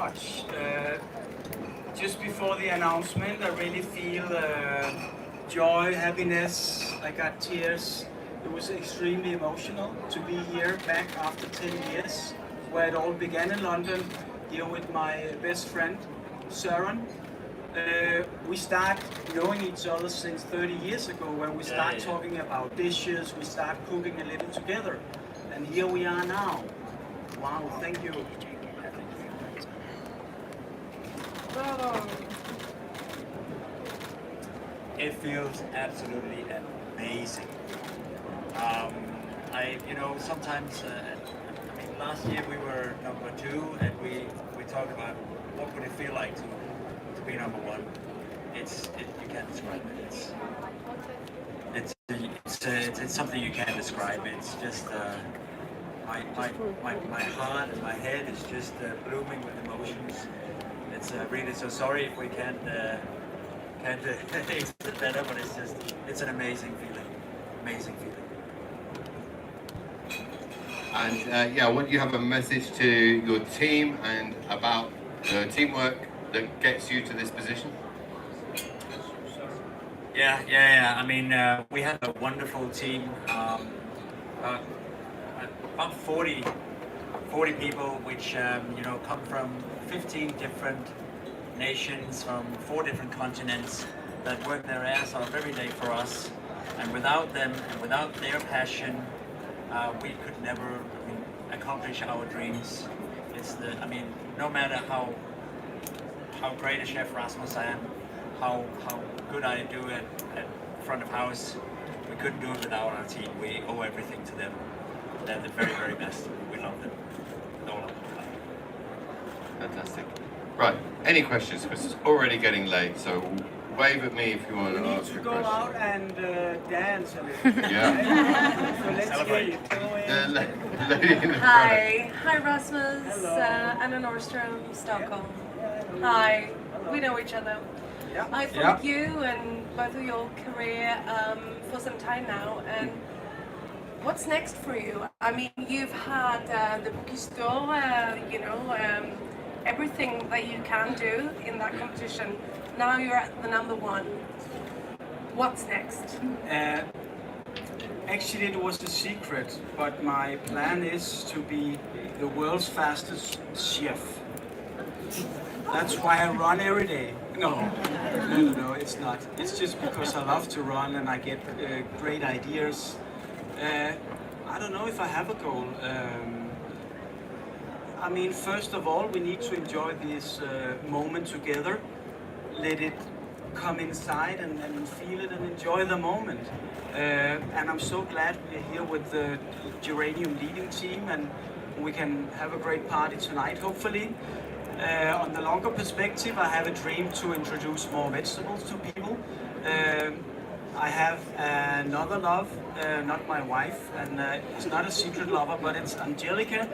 much. Just before the announcement, I really feel joy, happiness. I got tears. It was extremely emotional to be here back after 10 years, where it all began in London, here with my best friend, Søren. We start knowing each other since 30 years ago, when we start talking about dishes, we start cooking a little together. And here we are now. Wow, thank you. It feels absolutely amazing. Sometimes, last year we were number 2, and we talked about what would it feel like to be number 1. You can't describe it. It's something you can't describe. It's just my heart and my head is just blooming with emotions. It's really so sorry if we can't explain it better, but it's an amazing feeling. Amazing feeling. And I want you to have a message to your team and about the teamwork that gets you to this position. Yeah. I mean, we have a wonderful team. About 40 people, which come from 15 different nations, from 4 different continents, that work their ass off every day for us. And without them, and without their passion, we could never accomplish our dreams. No matter how great a chef Rasmus I am, how good I do at front of house, we couldn't do it without our team. We owe everything to them. They're the very, very best. We love them. All of them. Fantastic. Right, any questions? Because it's already getting late, so wave at me if you want to ask a question. We need to go out and dance a little. Yeah. So let's Celebrate. The lady in the Hi Rasmus. Hello. Anna Nordstrom, Stockholm. Hi, we know each other. Yeah. I followed you and both of your career for some time now, and what's next for you? I mean, you've had the Bookie Store, everything that you can do in that competition. Now you're at the number 1. What's next? Actually, it was a secret, but my plan is to be the world's fastest chef. That's why I run every day. No, it's not. It's just because I love to run and I get great ideas. I don't know if I have a goal. First of all, we need to enjoy this moment together. Let it come inside and feel it and enjoy the moment. And I'm so glad we're here with the Geranium leading team, and we can have a great party tonight, hopefully. On the longer perspective, I have a dream to introduce more vegetables to people. I have another love, not my wife, and it's not a secret lover, but it's Angelica,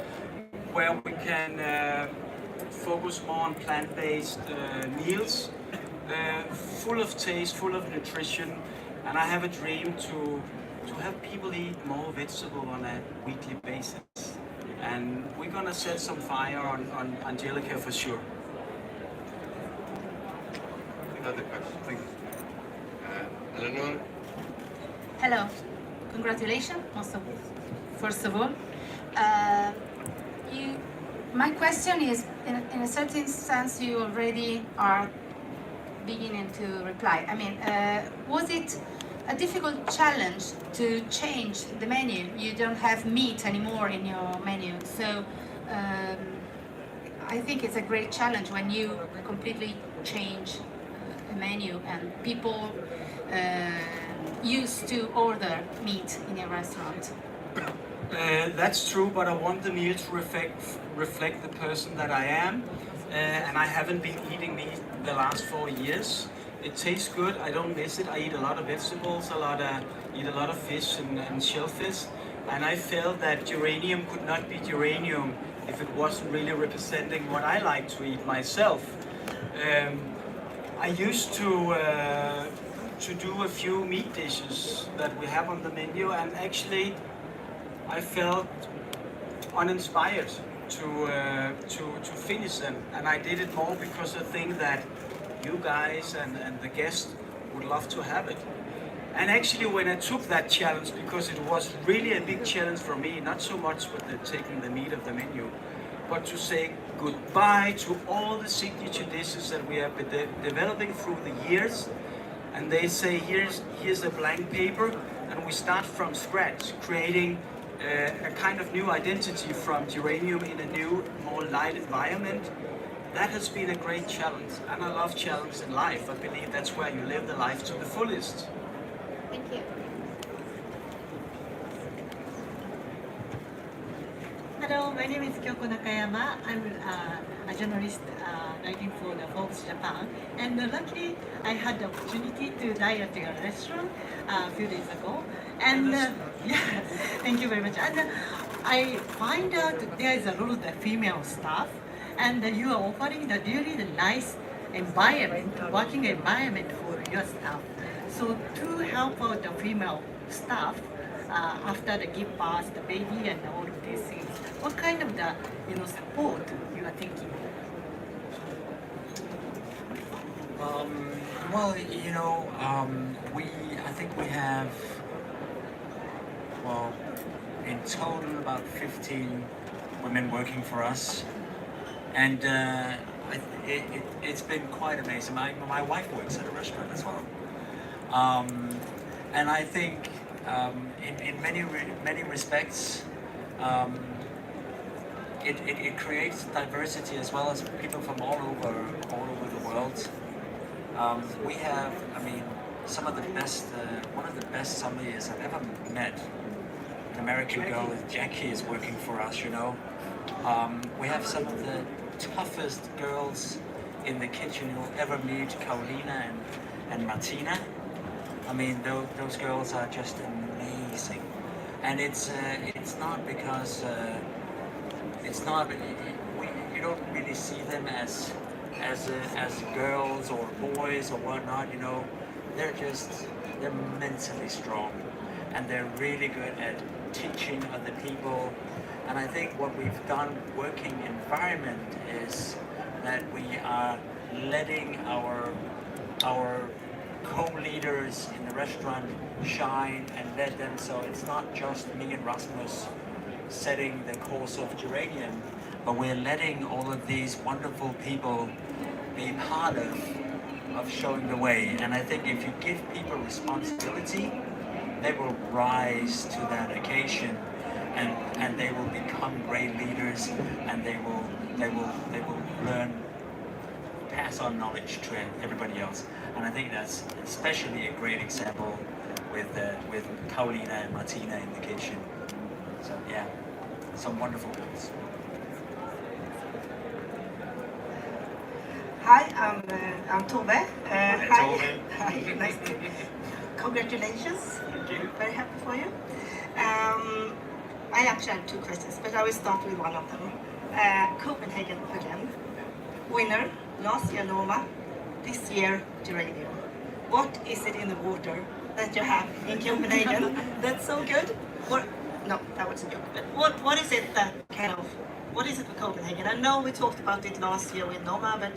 where we can focus more on plant-based meals, full of taste, full of nutrition, and I have a dream to have people eat more vegetable on a weekly basis. And we're gonna set some fire on Angelica for sure. Another question, please. Eleanor? Hello, congratulations, first of all. My question is, in a certain sense, you already are beginning to reply. Was it a difficult challenge to change the menu? You don't have meat anymore in your menu, so I think it's a great challenge when you completely change a menu and people used to order meat in your restaurant. That's true, but I want the meal to reflect the person that I am, and I haven't been eating meat the last 4 years. It tastes good. I don't miss it. I eat a lot of vegetables, eat a lot of fish and shellfish, and I felt that Geranium could not be Geranium if it wasn't really representing what I like to eat myself. I used to do a few meat dishes that we have on the menu, and actually I felt uninspired to finish them, and I did it more because I think that you guys and the guests would love to have it. And actually, when I took that challenge, because it was really a big challenge for me, not so much with taking the meat of the menu, but to say goodbye to all the signature dishes that we have been developing through the years. And they say, here's a blank paper, and we start from scratch, creating a kind of new identity from Geranium in a new, more light environment. That has been a great challenge, and I love challenge in life. I believe that's where you live the life to the fullest. Thank you. Hello, my name is Kyoko Nakayama. I'm a journalist writing for the Forbes Japan. And luckily, I had the opportunity to dine at your restaurant a few days ago. And yeah, thank you very much. And I find out there is a lot of the female staff, and you are offering the really nice environment, working environment for your staff. So to help out the female staff after the give birth, the baby, and all of these things, what kind of the support you are thinking? Well, I think we have, well, in total about 15 women working for us, and it's been quite amazing. My wife works at a restaurant as well, and I think in many respects, it creates diversity as well as people from all over the world. We have, some of the best, one of the best sommeliers I've ever met. An American girl, Jackie, is working for us, We have some of the toughest girls in the kitchen you'll ever meet, Carolina and Martina. Those girls are just amazing. And it's not because, you don't really see them as girls or boys or whatnot, they're mentally strong, and they're really good at teaching other people. And I think what we've done working environment is that we are letting our co-leaders in the restaurant shine and let them, so it's not just me and Rasmus setting the course of Geranium, but we're letting all of these wonderful people be part of showing the way. And I think if you give people responsibility, they will rise to that occasion, and they will become great leaders, and they will learn, pass on knowledge to everybody else. And I think that's especially a great example with Carolina and Martina in the kitchen. So yeah, some wonderful girls. Hi, I'm Tove. Hi. Tove. Hi, nice to meet you. Congratulations. Thank you. Very happy for you. I actually have two questions, but I will start with one of them. Copenhagen again. Winner, last year Noma, this year Geranium. What is it in the water that you have in Copenhagen that's so good? No, that was a joke. But what is it that what is it with Copenhagen? I know we talked about it last year with Noma, but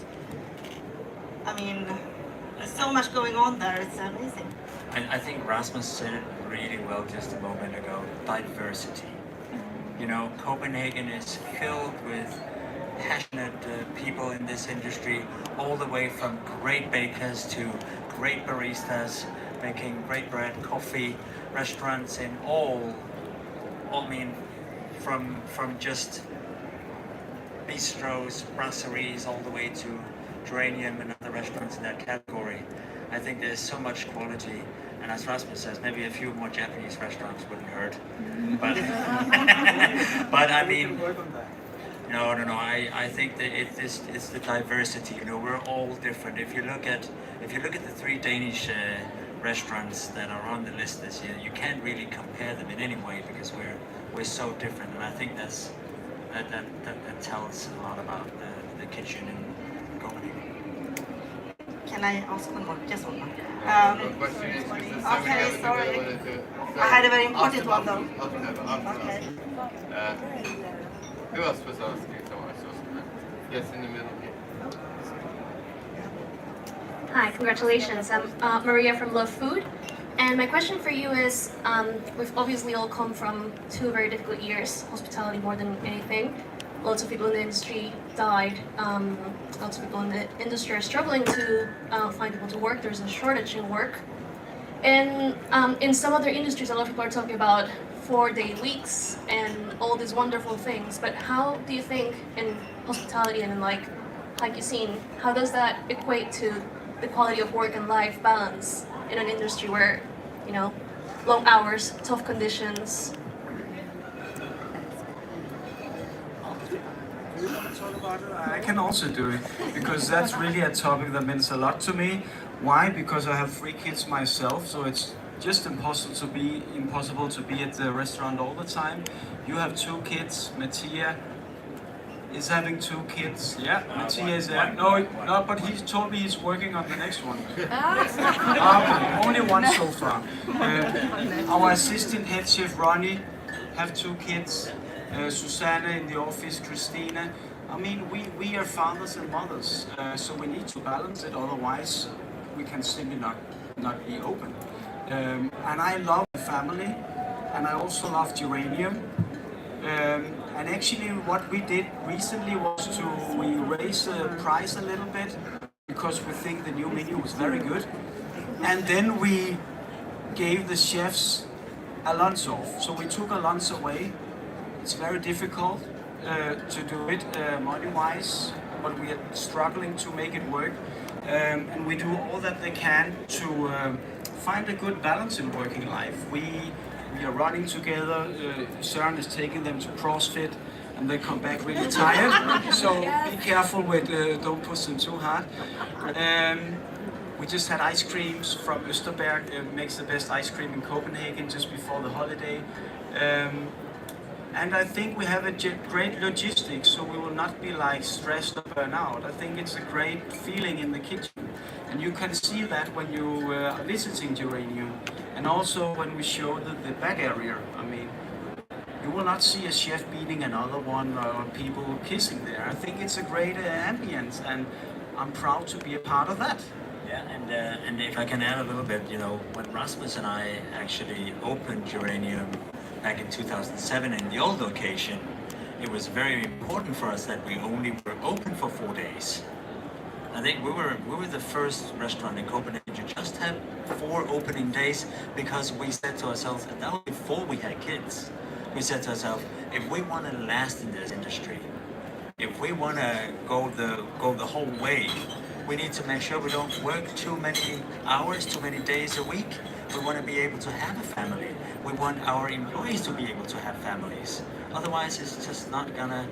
there's so much going on there, it's amazing. I think Rasmus said it really well just a moment ago, diversity. Copenhagen is filled with passionate people in this industry, all the way from great bakers to great baristas, making great bread, coffee, restaurants in from just bistros, brasseries, all the way to Geranium and other restaurants in that category. I think there's so much quality, and as Rasmus says, maybe a few more Japanese restaurants wouldn't hurt. But no. I think that it's the diversity. We're all different. If you look at the 3 Danish restaurants that are on the list this year, you can't really compare them in any way because we're so different. And I think that tells a lot about the kitchen in Copenhagen. Can I ask one more? Just one more. The question is, Okay, sorry. I had a very important one though. Okay. Who else was asking? Someone I saw some hands. Yes, in the middle here. Hi, congratulations. I'm Maria from Love Food. And my question for you is, we've obviously all come from 2 very difficult years, hospitality more than anything. Lots of people in the industry died. Lots of people in the industry are struggling to find people to work. There's a shortage in work. And in some other industries, a lot of people are talking about 4-day weeks and all these wonderful things. But how do you think in hospitality and in like cuisine, how does that equate to the quality of work and life balance in an industry where, you know, long hours, tough conditions? I can also do it, because that's really a topic that means a lot to me. Why? Because I have 3 kids myself, so it's just impossible to be at the restaurant all the time. You have 2 kids. Mattia is having 2 kids. Yeah, Mattia is there. No, but he told me he's working on the next one. Okay, only 1 so far. Our assistant head chef Ronnie have 2 kids. Susanna in the office, Christina. I mean, we are fathers and mothers, so we need to balance it. Otherwise, we can simply not be open. And I love family, and I also love Geranium. And actually what we did recently was we raised the price a little bit, because we think the new menu was very good. And then we gave the chefs a lunch off. So we took a lunch away. It's very difficult to do it money-wise, but we are struggling to make it work. And we do all that they can to find a good balance in working life. We are running together. Søren is taking them to CrossFit, and they come back really tired. So be careful with, don't push them too hard. We just had ice creams from Østerberg. It makes the best ice cream in Copenhagen just before the holiday. And I think we have a great logistics, so we will not be like stressed or burn out. I think it's a great feeling in the kitchen. And you can see that when you are visiting Geranium, and also when we show the back area. I mean, you will not see a chef beating another one or people kissing there. I think it's a great ambience, and I'm proud to be a part of that. Yeah, and if I can add a little bit, you know, when Rasmus and I actually opened Geranium back in 2007 in the old location, it was very important for us that we only were open for 4 days. I think we were the first restaurant in Copenhagen to just have 4 opening days, because we said to ourselves, and that was before we had kids, we said to ourselves, if we want to last in this industry, if we want to go the whole way, we need to make sure we don't work too many hours, too many days a week. We want to be able to have a family. We want our employees to be able to have families. Otherwise, it's just not gonna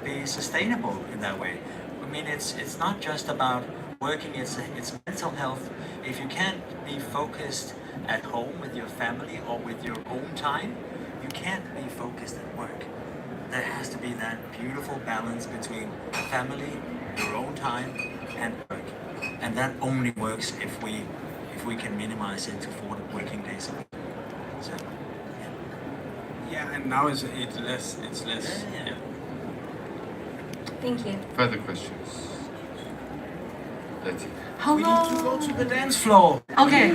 be sustainable in that way. I mean, it's not just about working, it's mental health. If you can't be focused at home with your family or with your own time, you can't be focused at work. There has to be that beautiful balance between family, your own time, and work. And that only works if we can minimize it to 4 working days a week. So, Yeah, and now it's less. yeah. Thank you. Further questions? Letty. We need to go to the dance floor. Okay.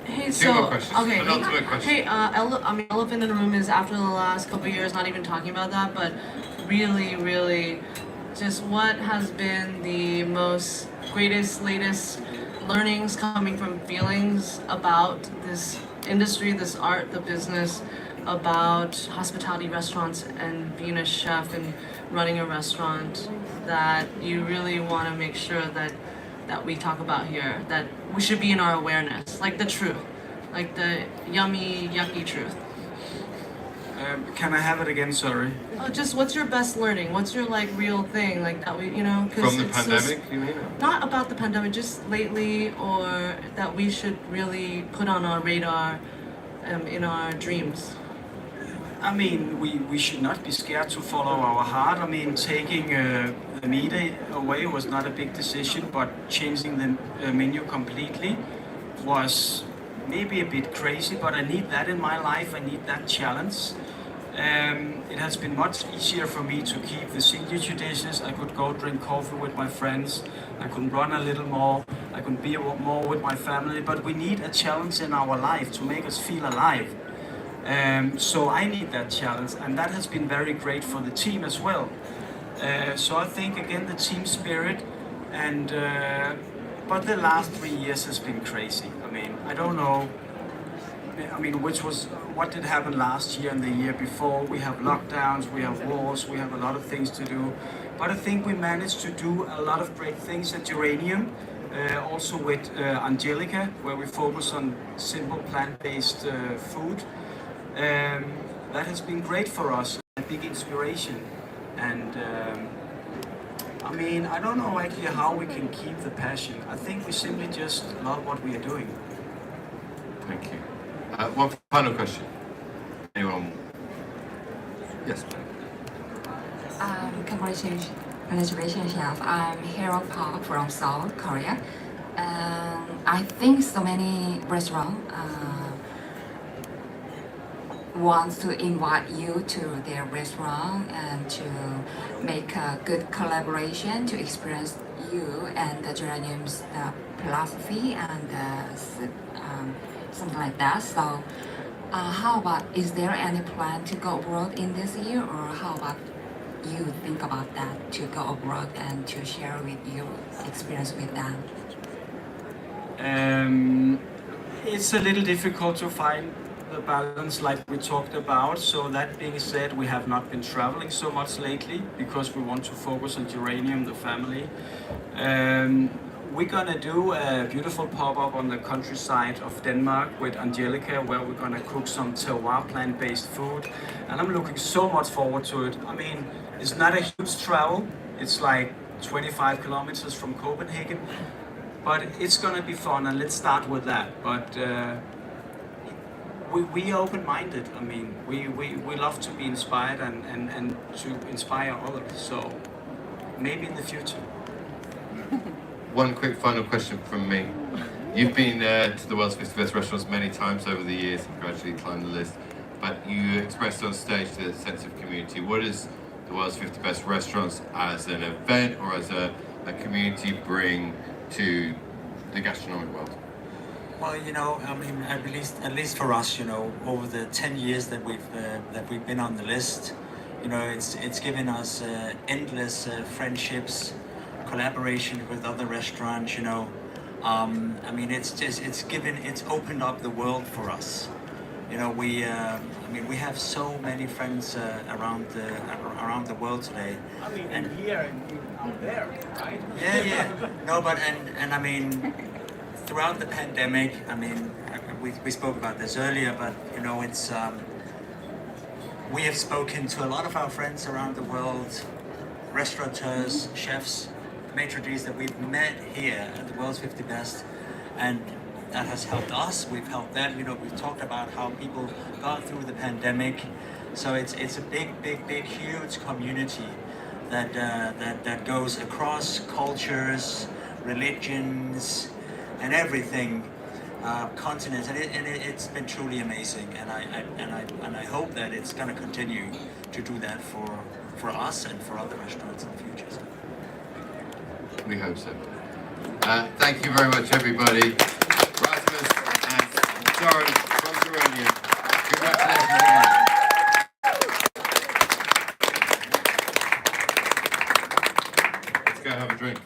Hey, 2 more questions. Okay. Penultimate question. Hey, I mean, elephant in the room is after the last couple of years, not even talking about that, but really, just what has been the most greatest, latest learnings coming from feelings about this industry, this art, the business, about hospitality restaurants and being a chef and running a restaurant, that you really want to make sure that we talk about here, that we should be in our awareness, like the truth, like the yummy, yucky truth. Can I have it again? Sorry. Oh, just what's your best learning? What's your like real thing, like that we, you know, 'cause From the it's pandemic, you mean? not about the pandemic, just lately, or that we should really put on our radar, in our dreams. I mean, we should not be scared to follow our heart. I mean, taking the meat away was not a big decision, but changing the menu completely was maybe a bit crazy, but I need that in my life. I need that challenge. It has been much easier for me to keep the signature dishes. I could go drink coffee with my friends. I could run a little more. I could be more with my family. But we need a challenge in our life to make us feel alive. So I need that challenge, and that has been very great for the team as well. So I think again the team spirit, and but the last 3 years has been crazy. I mean, I don't know. I mean, what did happen last year and the year before? We have lockdowns, we have wars, we have a lot of things to do. But I think we managed to do a lot of great things at Uranium, also with Angelica, where we focus on simple plant-based food. That has been great for us, a big inspiration. And I mean, I don't know actually how we can keep the passion. I think we simply just love what we are doing. Thank you. One final question. Anyone? Yes. Congratulations, chef. I'm Hero Park from South Korea. I think so many restaurants want to invite you to their restaurant and to make a good collaboration to experience you and the Geranium's philosophy and something like that. So how about, is there any plan to go abroad in this year, or how about you think about that, to go abroad and to share with your experience with them? It's a little difficult to find the balance like we talked about. So that being said, we have not been traveling so much lately because we want to focus on Geranium, the family. We're gonna do a beautiful pop-up on the countryside of Denmark with Angelica, where we're gonna cook some terroir plant-based food, and I'm looking so much forward to it. I mean, it's not a huge travel. It's like 25 kilometers from Copenhagen, but it's gonna be fun, and let's start with that. But we are open-minded. I mean, we love to be inspired and to inspire others. So maybe in the future. One quick final question from me. You've been to the world's 50 best restaurants many times over the years and gradually climbed the list, but you expressed on stage the sense of community. What does the world's 50 best restaurants as an event or as a community bring to the gastronomic world? Well, you know, I mean, at least for us, you know, over the 10 years that we've been on the list, you know, it's given us endless friendships, collaboration with other restaurants, you know. I mean, it's opened up the world for us. You know, I mean, we have so many friends around the world today. I mean, and here and out there, right? Yeah. No, but and I mean, throughout the pandemic, I mean, we spoke about this earlier, but you know, it's we have spoken to a lot of our friends around the world, restaurateurs, chefs, maitre d's that we've met here at the World's 50 Best, and that has helped us. We've helped them. You know, we've talked about how people got through the pandemic. So it's a big, huge community that goes across cultures, religions, and everything, continents, and it's been truly amazing. And I hope that it's going to continue to do that for us and for other restaurants in the future. So. We hope so. Thank you very much, everybody. Rasmus and Soren from Geranium. Congratulations again. Let's go have a drink.